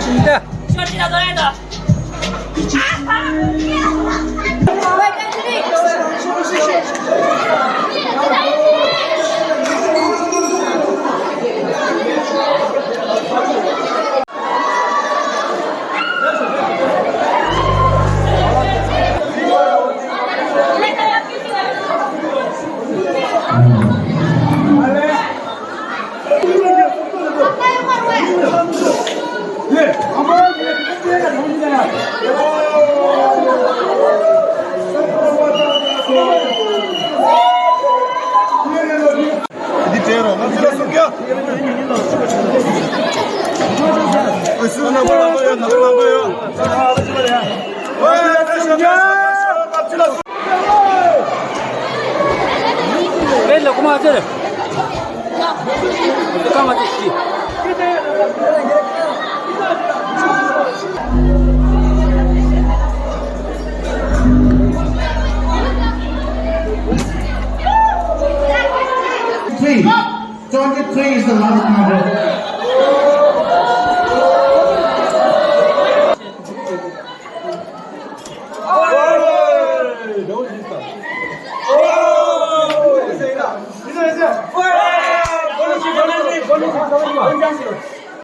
자, 시원이나 너네도. bello come a te. Come a te. Three. 23 is the last number.